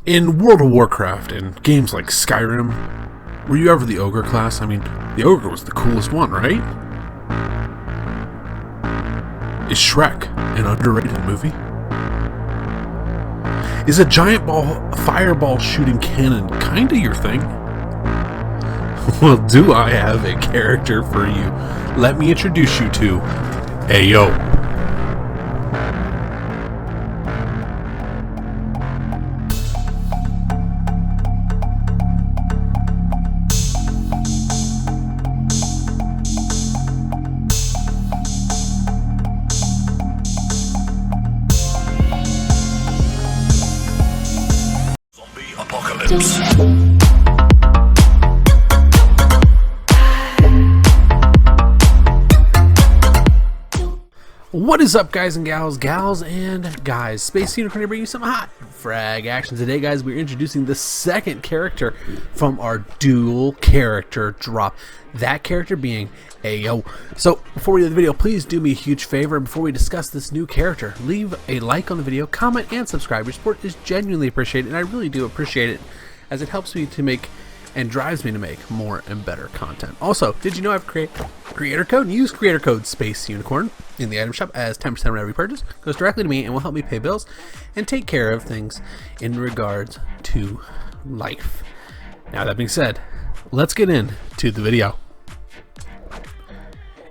In World of Warcraft and games like Skyrim, were you ever the ogre class? I mean, the ogre was the coolest one, right? Is Shrek an underrated movie? Is a giant fireball shooting cannon kinda your thing? Well, do I have a character for you? Let me introduce you to Ao. What is up, guys and gals and guys? Space Unicorn here, bringing you some hot frag action. Today, guys, we're introducing the second character from our dual character drop. That character being Ao. So, before we do the video, please do me a huge favor. Before we discuss this new character, leave a like on the video, comment, and subscribe. Your support is genuinely appreciated, and I really do appreciate it, as it helps me to make and drives me to make more and better content. Also, did you know I have creator code? Use creator code Space Unicorn in the item shop, as 10% of every purchase goes directly to me and will help me pay bills and take care of things in regards to life. Now, that being said, let's get into the video.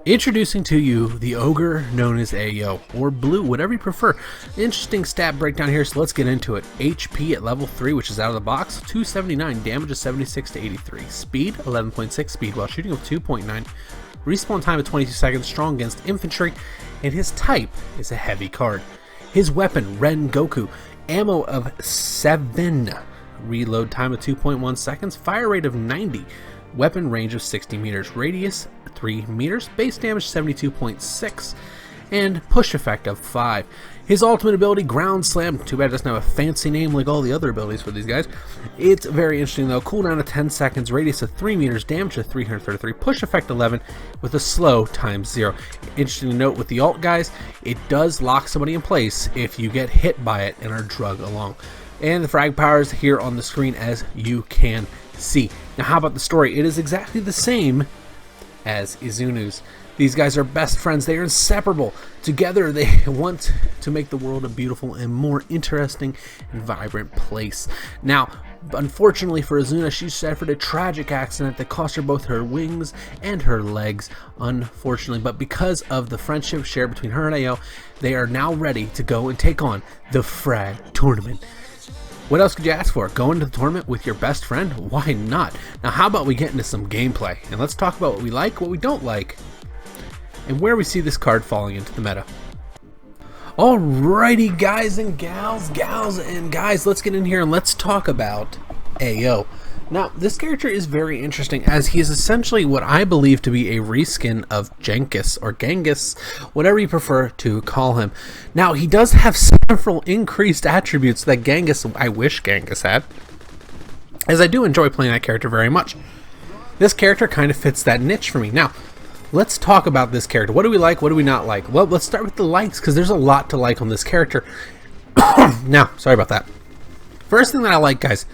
Introducing to you the ogre known as Ao, or Blue, whatever you prefer. Interesting stat breakdown here, so let's get into it. HP at level 3, which is out of the box, 279, damage of 76 to 83, speed 11.6 speed while shooting of 2.9, respawn time of 22 seconds, strong against infantry, and his type is a heavy card. His weapon, Ren Goku, ammo of 7, reload time of 2.1 seconds, fire rate of 90, weapon range of 60 meters, radius 3 meters, base damage 72.6, and push effect of 5. His ultimate ability, Ground Slam, too bad it doesn't have a fancy name like all the other abilities for these guys. It's very interesting though. Cooldown of 10 seconds, radius of 3 meters, damage of 333, push effect 11, with a slow times 0. Interesting to note with the alt, guys, it does lock somebody in place if you get hit by it and are drugged along. And the frag powers here on the screen, as you can see. Now, how about the story? It is exactly the same as Izunu's. These guys are best friends. They are inseparable. Together, they want to make the world a beautiful and more interesting and vibrant place. Now, unfortunately for Izuna, she suffered a tragic accident that cost her both her wings and her legs, unfortunately. But because of the friendship shared between her and Ao, they are now ready to go and take on the Frag tournament. What else could you ask for? Go into the tournament with your best friend? Why not? Now, how about we get into some gameplay? And let's talk about what we like, what we don't like, and where we see this card falling into the meta. Alrighty, guys and gals and guys, let's get in here and let's talk about Ao. Now, this character is very interesting, as he is essentially what I believe to be a reskin of Genghis, or Genghis, whatever you prefer to call him. Now, he does have several increased attributes that I wish Genghis had, as I do enjoy playing that character very much. This character kind of fits that niche for me. Now, let's talk about this character. What do we like? What do we not like? Well, let's start with the likes, because there's a lot to like on this character. Now, sorry about that. First thing that I like, guys,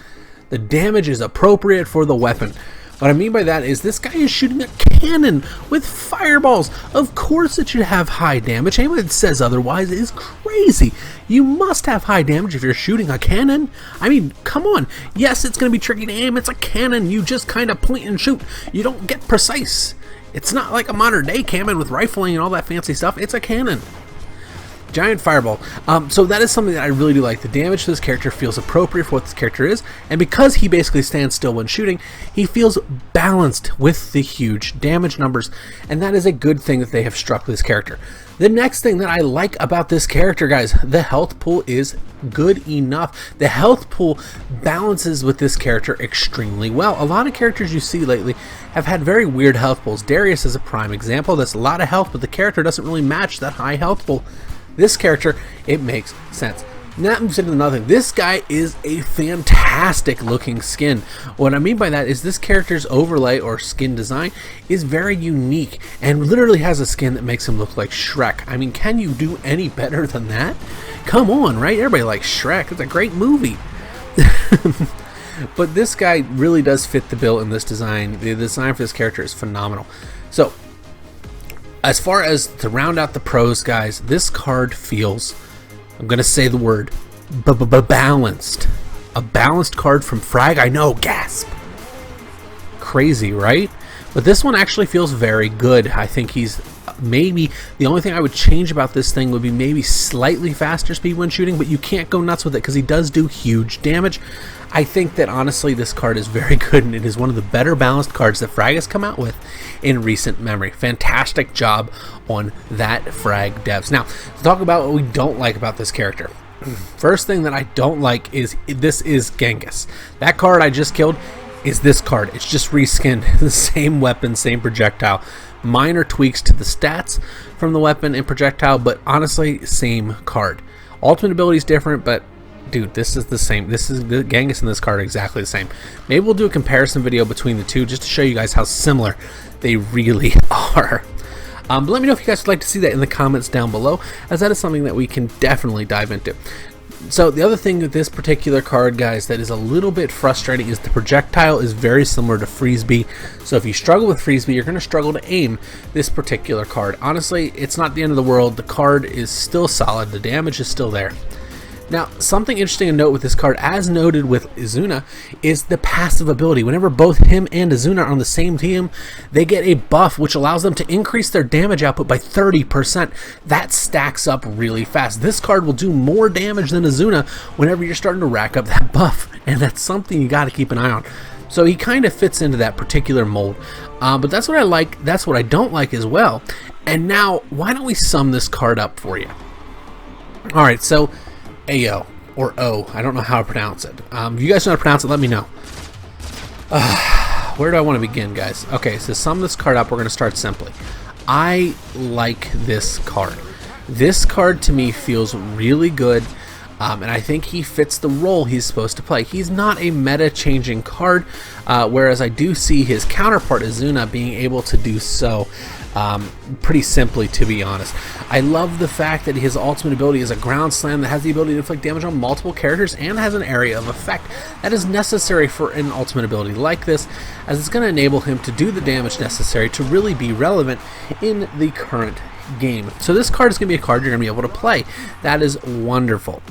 the damage is appropriate for the weapon. What I mean by that is this guy is shooting a cannon with fireballs. Of course it should have high damage. Anyone that says otherwise is crazy. You must have high damage if you're shooting a cannon. I mean, come on. Yes, it's going to be tricky to aim. It's a cannon. You just kind of point and shoot. You don't get precise. It's not like a modern day cannon with rifling and all that fancy stuff. It's a cannon. Giant fireball. So that is something that I really do like. The damage to this character feels appropriate for what this character is, and because he basically stands still when shooting, he feels balanced with the huge damage numbers, and that is a good thing that they have struck with this character. The next thing that I like about this character, guys, the health pool is good enough. The health pool balances with this character extremely well. A lot of characters you see lately have had very weird health pools. Darius is a prime example. That's a lot of health, but the character doesn't really match that high health pool. This character, it makes sense. Now that moves into another thing. This guy is a fantastic looking skin. What I mean by that is this character's overlay or skin design is very unique and literally has a skin that makes him look like Shrek. I mean, can you do any better than that? Come on, right? Everybody likes Shrek. It's a great movie. But this guy really does fit the bill in this design. The design for this character is phenomenal. So, as far as to round out the pros, guys, this card feels, I'm going to say the word, balanced. A balanced card from Frag, I know, gasp. Crazy, right? But this one actually feels very good. I think he's maybe, the only thing I would change about this thing would be maybe slightly faster speed when shooting, but you can't go nuts with it because he does do huge damage. I think that honestly this card is very good, and it is one of the better balanced cards that Frag has come out with in recent memory. Fantastic job on that, Frag devs. Now, to talk about what we don't like about this character. First thing that I don't like is this is Genghis. That card I just killed is this card. It's just reskinned. The same weapon, same projectile. Minor tweaks to the stats from the weapon and projectile, but honestly, same card. Ultimate ability is different, but dude, this is the same. This is the Genghis and this card are exactly the same. Maybe we'll do a comparison video between the two just to show you guys how similar they really are. But let me know if you guys would like to see that in the comments down below, as that is something that we can definitely dive into. So the other thing with this particular card, guys, that is a little bit frustrating is the projectile is very similar to Freezebee. So if you struggle with Freezebee, you're going to struggle to aim this particular card. Honestly, it's not the end of the world. The card is still solid. The damage is still there. Now, something interesting to note with this card, as noted with Izuna, is the passive ability. Whenever both him and Izuna are on the same team, they get a buff which allows them to increase their damage output by 30%. That stacks up really fast. This card will do more damage than Izuna whenever you're starting to rack up that buff, and that's something you got to keep an eye on. So he kind of fits into that particular mold. But that's what I like. That's what I don't like as well. And now, why don't we sum this card up for you? Alright, so Ao, or O, I don't know how to pronounce it. If you guys know how to pronounce it, let me know. Where do I want to begin, guys? Okay, so to sum this card up, we're going to start simply. I like this card. This card to me feels really good, and I think he fits the role he's supposed to play. He's not a meta-changing card, whereas I do see his counterpart, Izuna, being able to do so. Pretty simply, to be honest. I love the fact that his ultimate ability is a ground slam that has the ability to inflict damage on multiple characters and has an area of effect that is necessary for an ultimate ability like this, as it's going to enable him to do the damage necessary to really be relevant in the current game. So this card is going to be a card you're going to be able to play. That is wonderful.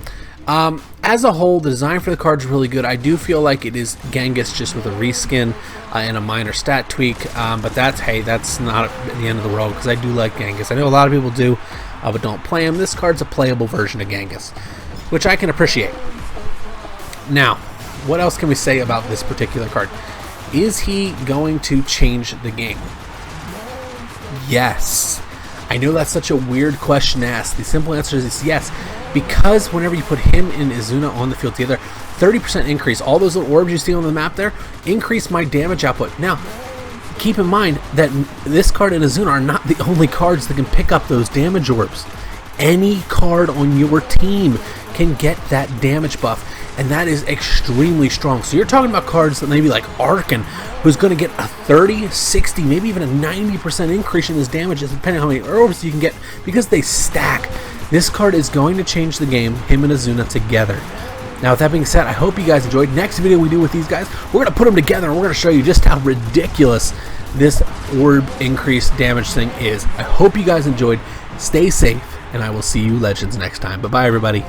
As a whole, the design for the card is really good. I do feel like it is Genghis just with a reskin and a minor stat tweak, but that's, hey, that's not the end of the world because I do like Genghis. I know a lot of people do, but don't play him. This card's a playable version of Genghis, which I can appreciate. Now, what else can we say about this particular card? Is he going to change the game? Yes. I know that's such a weird question to ask. The simple answer is yes, because whenever you put him and Izuna on the field together, 30% increase. All those little orbs you see on the map there increase my damage output. Now, keep in mind that this card and Izuna are not the only cards that can pick up those damage orbs. Any card on your team can get that damage buff, and that is extremely strong. So you're talking about cards that maybe like Arkin, who's going to get a 30, 60, maybe even a 90% increase in his damage, depending on how many orbs you can get, because they stack. This card is going to change the game, him and Izuna together. Now, with that being said, I hope you guys enjoyed. Next video we do with these guys, we're going to put them together, and we're going to show you just how ridiculous this orb increase damage thing is. I hope you guys enjoyed. Stay safe, and I will see you legends next time. Bye-bye, everybody.